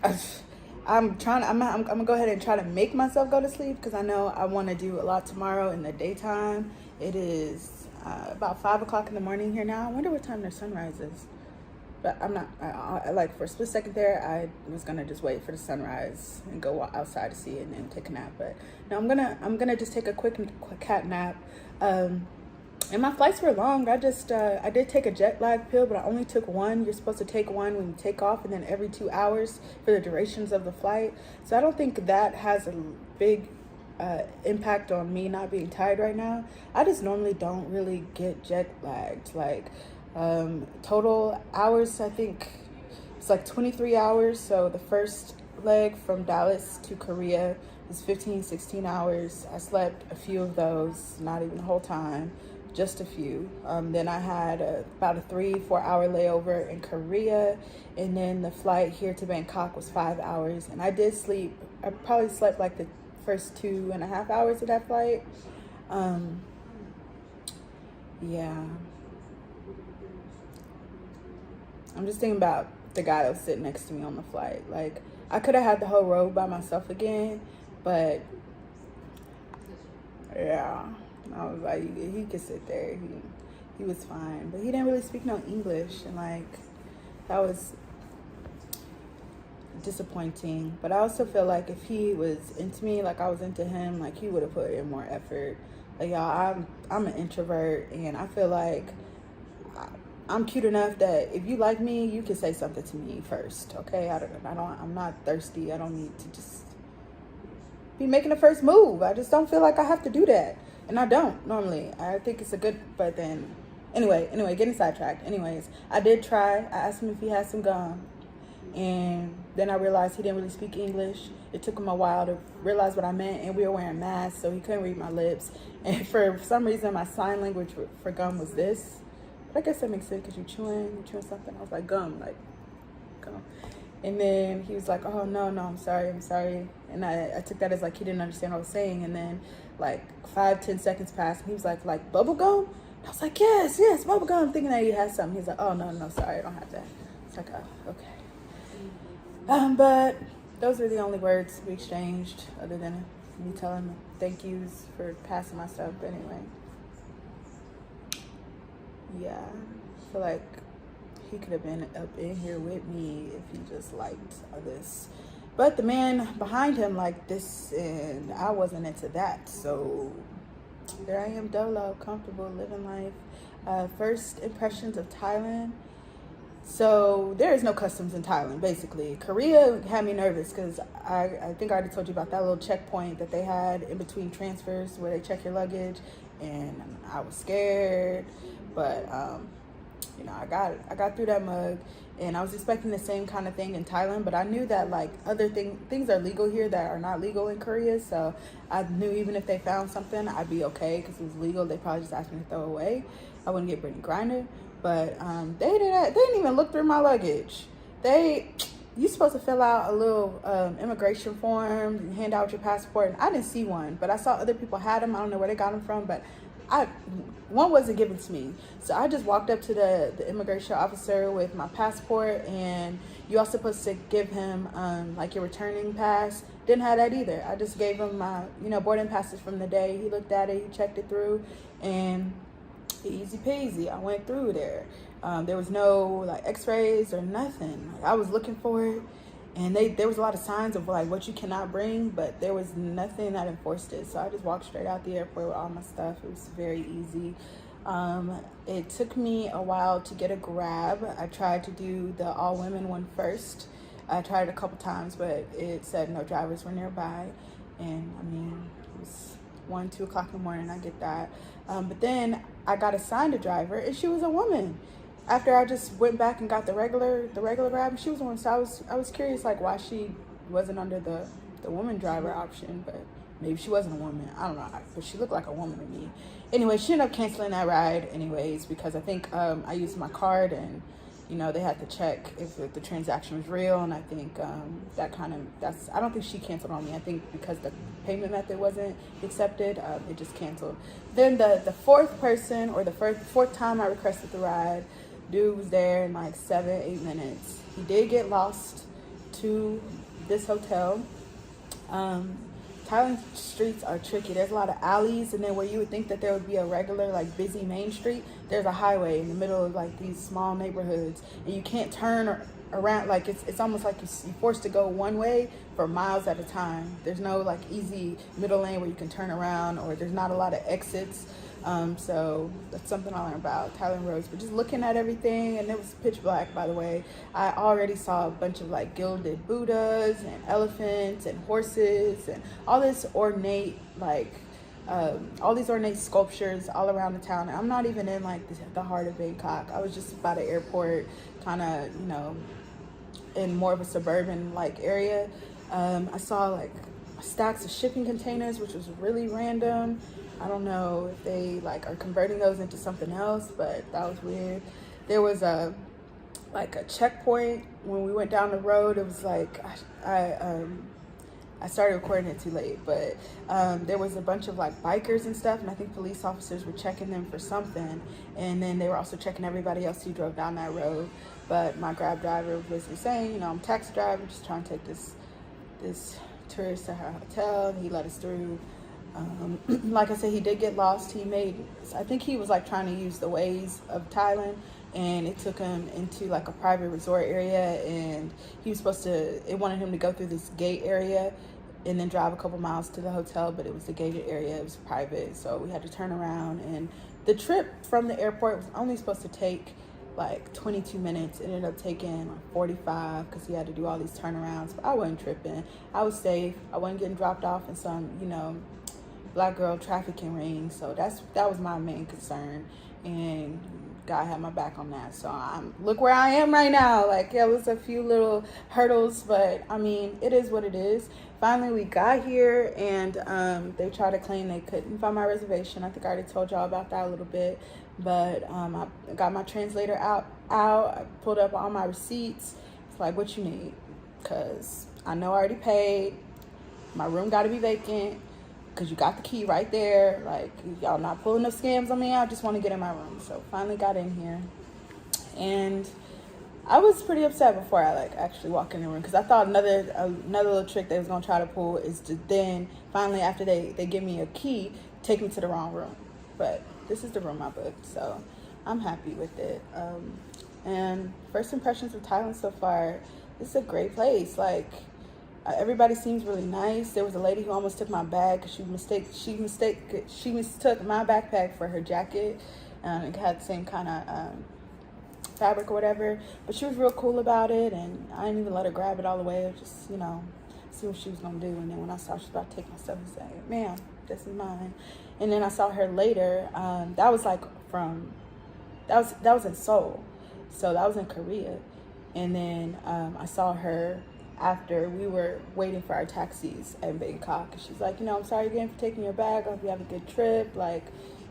I'm gonna go ahead and try to make myself go to sleep because I know I want to do a lot tomorrow in the daytime. It is about 5 o'clock in the morning here now. I wonder what time their sunrise is. But I'm not, like for a split second there, I was gonna just wait for the sunrise and go outside to see it and then take a nap. But no, I'm gonna just take a quick cat nap. And my flights were long. I did take a jet lag pill, but I only took one. You're supposed to take one when you take off and then every 2 hours for the durations of the flight. So I don't think that has a big impact on me not being tired right now. I just normally don't really get jet lagged. Like, total hours, I think it's like 23 hours. So the first leg from Dallas to Korea is 16 hours. I slept a few of those, not even the whole time, just a few. Then I had about a 3-4 hour layover in Korea, and then the flight here to Bangkok was 5 hours. And I did sleep, I probably slept like the first 2.5 hours of that flight. Yeah. I'm just thinking about the guy that was sitting next to me on the flight. Like, I could have had the whole row by myself again, but yeah, I was like, he could sit there. He was fine, but he didn't really speak no English, and like, that was disappointing. But I also feel like if he was into me, like I was into him, like he would have put in more effort. Like, y'all, I'm an introvert, and I feel like I'm cute enough that if you like me, you can say something to me first, okay? I'm not thirsty. I don't need to just be making the first move. I just don't feel like I have to do that, and I don't normally. I think it's a good, but then anyway, getting sidetracked. Anyways, I did try. I asked him if he had some gum, And then I realized he didn't really speak English. It took him a while to realize what I meant, and we were wearing masks, so he couldn't read my lips. And for some reason, my sign language for gum was this. But I guess that makes sense because you're chewing something. I was like, gum, like gum. And then he was like, oh, no, I'm sorry. And I took that as like he didn't understand what I was saying. And then like 5-10 seconds passed, and he was like bubble gum? And I was like, yes, bubble gum, thinking that he had something. He's like, oh, no, sorry, I don't have that. It's like, oh, okay. But those are the only words we exchanged, other than me telling him thank yous for passing my stuff. But anyway, yeah, I feel like he could have been up in here with me if he just liked this. But the man behind him liked this, and I wasn't into that. So there I am, dolo, comfortable, living life. First impressions of Thailand. So there is no customs in Thailand, basically. Korea had me nervous because I think I already told you about that little checkpoint that they had in between transfers where they check your luggage, and I was scared. But I got through that mug, and I was expecting the same kind of thing in Thailand, but I knew that like other things are legal here that are not legal in Korea. So I knew even if they found something, I'd be okay because it was legal. They probably just asked me to throw it away. I wouldn't get Brittany Griner. But they didn't even look through my luggage. You're supposed to fill out a little immigration form and hand out your passport, and I didn't see one, but I saw other people had them. I don't know where they got them from, but one wasn't given to me. So I just walked up to the immigration officer with my passport, and you're also supposed to give him like your returning pass. Didn't have that either. I just gave him my boarding passes from the day. He looked at it, he checked it through, and easy peasy. I went through there. There was no like x-rays or nothing. Like, I was looking for it, and there was a lot of signs of like what you cannot bring, but there was nothing that enforced it. So I just walked straight out the airport with all my stuff. It was very easy. It took me a while to get a Grab. I tried to do the all women one first. I tried it a couple times, but it said no drivers were nearby. And I mean, it was 1-2 o'clock in the morning. I get that. But then I got assigned a driver, and she was a woman. After I just went back and got the regular Grab, and she was a woman. So I was curious like why she wasn't under the woman driver option, but maybe she wasn't a woman. I don't know, but she looked like a woman to me. Anyway, she ended up canceling that ride anyways because I think I used my card, and they had to check if the transaction was real, and I think I don't think she canceled on me. I think because the payment method wasn't accepted, it just canceled. Then the fourth person, or the fourth time I requested the ride, dude was there in like 7-8 minutes. He did get lost to this hotel. Thailand streets are tricky. There's a lot of alleys, and then where you would think that there would be a regular like busy main street, there's a highway in the middle of like these small neighborhoods, and you can't turn around. Like it's almost like you're forced to go one way for miles at a time. There's no like easy middle lane where you can turn around, or there's not a lot of exits. So that's something I learned about Thailand roads. But just looking at everything, and it was pitch black, by the way. I already saw a bunch of like gilded Buddhas and elephants and horses and all this ornate all these ornate sculptures all around the town. I'm not even in like the heart of Bangkok. I was just by the airport, kind of in more of a suburban like area. I saw like stacks of shipping containers, which was really random. I don't know if they like are converting those into something else, but that was weird. There was a checkpoint when we went down the road. It was like I started recording it too late, but there was a bunch of like bikers and stuff, and I think police officers were checking them for something, and then they were also checking everybody else who drove down that road. But my Grab driver was basically saying, I'm a taxi driver, just trying to take this tourist to her hotel, and he let us through. Like I said, he did get lost. I think he was like trying to use the ways of Thailand, and it took him into like a private resort area, and it wanted him to go through this gate area and then drive a couple miles to the hotel, but it was the gated area, it was private, so we had to turn around. And the trip from the airport was only supposed to take like 22 minutes. It ended up taking like 45 because he had to do all these turnarounds, but I wasn't tripping. I was safe. I wasn't getting dropped off in some black girl trafficking ring, so that was my main concern. And God had my back on that. So look where I am right now. Like, yeah, it was a few little hurdles, but I mean, it is what it is. Finally, we got here, and they tried to claim they couldn't find my reservation. I think I already told y'all about that a little bit, but I got my translator out. I pulled up all my receipts. It's like, what you need? Because I know I already paid. My room got to be vacant because you got the key right there. Like, y'all not pulling no scams on me. I just want to get in my room. So finally got in here, and I was pretty upset before I like actually walked in the room, because I thought another little trick they was gonna try to pull is to then finally, after they give me a key, take me to the wrong room. But this is the room I booked, so I'm happy with it. And first impressions of Thailand so far, this is a great place. Like, everybody seems really nice. There was a lady who almost took my bag because she mistook my backpack for her jacket. It had the same kind of fabric or whatever, but she was real cool about it, and I didn't even let her grab it all the way. Just, you know, see what she was gonna do. And then when I saw she was about to take my stuff, I said, ma'am, this is mine. And then I saw her later. That was like that was in Seoul, so that was in Korea. And then I saw her after we were waiting for our taxis in Bangkok, and she's like, you know, I'm sorry again for taking your bag. I hope you have a good trip. Like,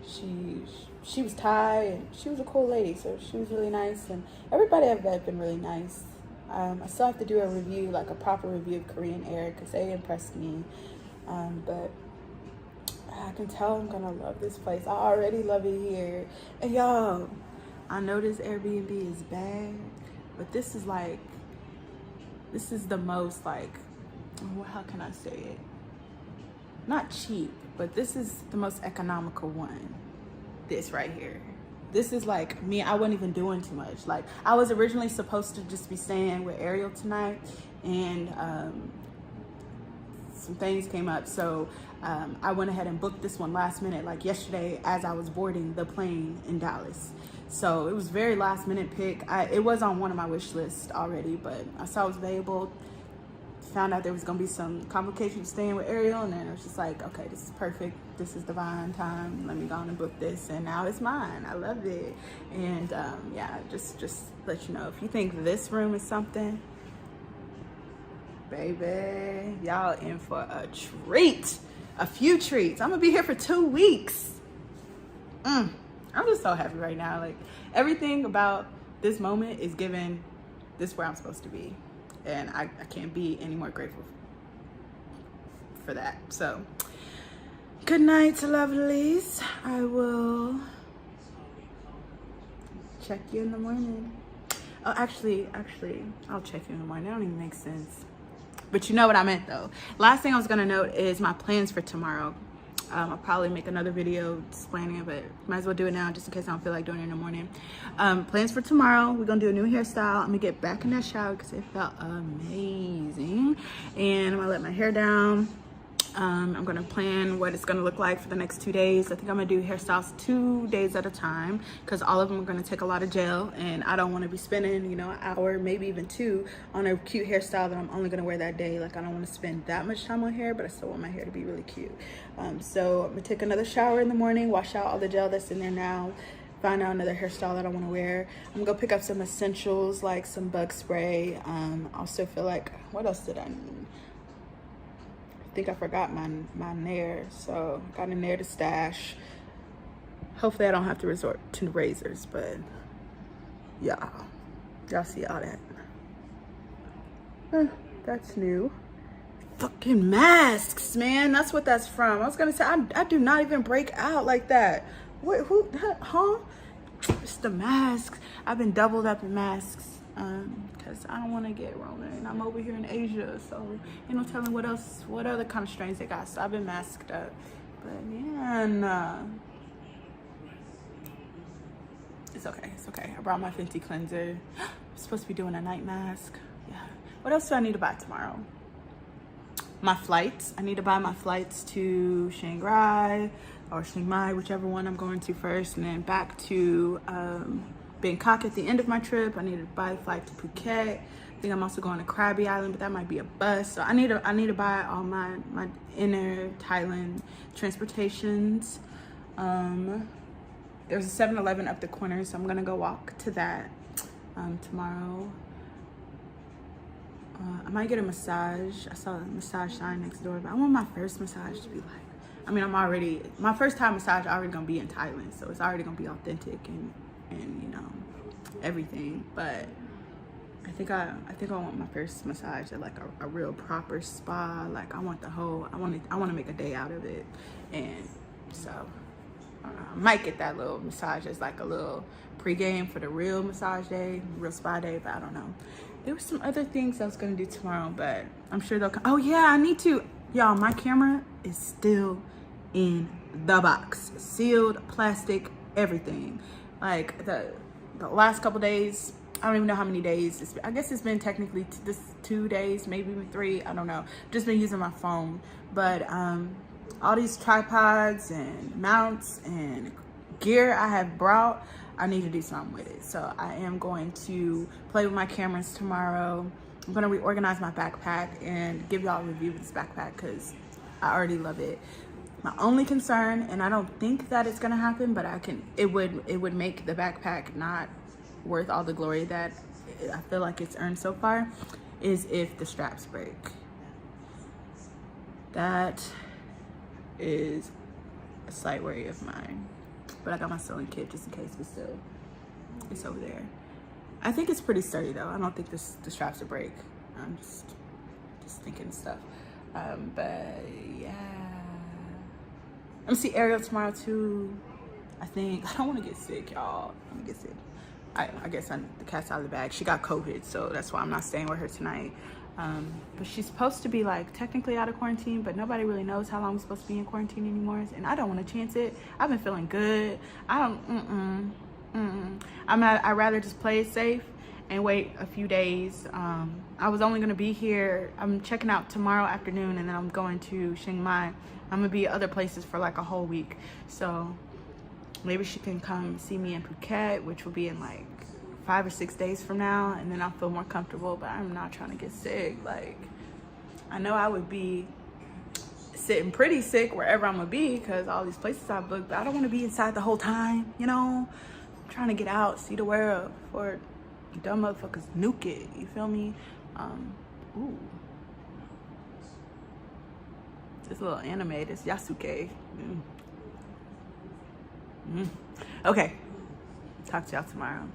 she was Thai, and she was a cool lady, so she was really nice, and everybody I've met been really nice. I still have to do a review, like a proper review of Korean Air, because they impressed me, but I can tell I'm gonna love this place. I already love it here. And y'all, I know this Airbnb is bad, but this is the most, like, how can I say it? Not cheap, but this is the most economical one. This right here. This is like me. I wasn't even doing too much. Like, I was originally supposed to just be staying with Ariel tonight, and some things came up, so I went ahead and booked this one last minute, like yesterday as I was boarding the plane in Dallas. So it was very last minute pick. It was on one of my wish lists already, but I saw it was available. Found out there was gonna be some complications staying with Ariel, and then it was just like, okay, this is perfect. This is divine time. Let me go on and book this, and now it's mine. I love it. And yeah, just let you know, if you think this room is something, baby, y'all in for a treat. A few treats. I'm gonna be here for 2 weeks. I'm just so happy right now. Like, everything about this moment is given, this is where I'm supposed to be. And I can't be any more grateful for that. So, good night, lovelies. I will check you in the morning. Oh, actually, I'll check you in the morning. That don't even make sense. But you know what I meant, though. Last thing I was gonna note is my plans for tomorrow. I'll probably make another video explaining it, but might as well do it now just in case I don't feel like doing it in the morning. Plans for tomorrow: we're gonna do a new hairstyle. I'm gonna get back in that shower because it felt amazing, and I'm gonna let my hair down. I'm gonna plan what it's gonna look like for the next 2 days. I think I'm gonna do hairstyles 2 days at a time, because all of them are gonna take a lot of gel, and I don't want to be spending, you know, an hour, maybe even 2, on a cute hairstyle that I'm only gonna wear that day. Like, I don't want to spend that much time on hair, but I still want my hair to be really cute. So I'm gonna take another shower in the morning, wash out all the gel that's in there now, find out another hairstyle that I want to wear. I'm gonna go pick up some essentials like some bug spray. Also feel like, what else did I need? I think I forgot my Nair, so I got a Nair to stash. Hopefully I don't have to resort to razors, but yeah, y'all see all that. That's new. Fucking masks, man. That's what that's from. I was gonna say, I do not even break out like that. Wait, who, huh? It's the masks. I've been doubled up in masks. Because I don't want to get Rona, and I'm over here in Asia, so you know, telling what other kind of strains they got. So I've been masked up, but yeah, nah. It's okay. I brought my Fenty cleanser. I'm supposed to be doing a night mask. Yeah. What else do I need to buy tomorrow? My flights. I need to buy my flights to Shanghai or Chiang Mai, whichever one I'm going to first, and then back to Bangkok at the end of my trip. I need to buy a flight to Phuket. I think I'm also going to Krabi Island, but that might be a bus. So I need to buy all my inner Thailand transportations. there's a 7-Eleven up the corner, so I'm gonna go walk to that tomorrow. I might get a massage. I saw a massage sign next door, but I want my first massage to be like, I mean, my first time massage already gonna be in Thailand, so it's already gonna be authentic and you know, everything. But I think I want my first massage at like a real proper spa. Like I want to make a day out of it. And so I might get that little massage as like a little pregame for the real massage day, real spa day, but I don't know. There were some other things I was gonna do tomorrow, but I'm sure they'll come. Oh yeah, I need to, y'all, my camera is still in the box, sealed, plastic, everything. Like the last couple days, I don't even know how many days. I guess it's been technically this 2 days, maybe 3, I don't know. Just been using my phone, but all these tripods and mounts and gear I have brought, I need to do something with it. So I am going to play with my cameras tomorrow. I'm gonna reorganize my backpack and give y'all a review of this backpack because I already love it. My only concern, and I don't think that it's gonna happen, but it would make the backpack not worth all the glory that I feel like it's earned so far, is if the straps break. That is a slight worry of mine. But I got my sewing kit just in case, but still, it's over there. I think it's pretty sturdy though. I don't think the straps will break. I'm just thinking stuff. But yeah. I'm gonna see Ariel tomorrow too. I think, I don't wanna get sick, y'all. I'm gonna get sick. I guess the cat's out of the bag. She got COVID, so that's why I'm not staying with her tonight. But she's supposed to be like technically out of quarantine, but nobody really knows how long we're supposed to be in quarantine anymore, and I don't want to chance it. I've been feeling good. I'd rather just play it safe and wait a few days. I was only gonna be here. I'm checking out tomorrow afternoon, and then I'm going to Chiang Mai. I'm gonna be other places for like a whole week, so maybe she can come see me in Phuket, which will be in like 5 or 6 days from now, and then I'll feel more comfortable. But I'm not trying to get sick. Like, I know I would be sitting pretty sick wherever I'm gonna be because all these places I booked, but I don't want to be inside the whole time, you know. I'm trying to get out, see the world before dumb motherfuckers nuke it, you feel me? Ooh, this little anime, this Yasuke. Okay, talk to y'all tomorrow.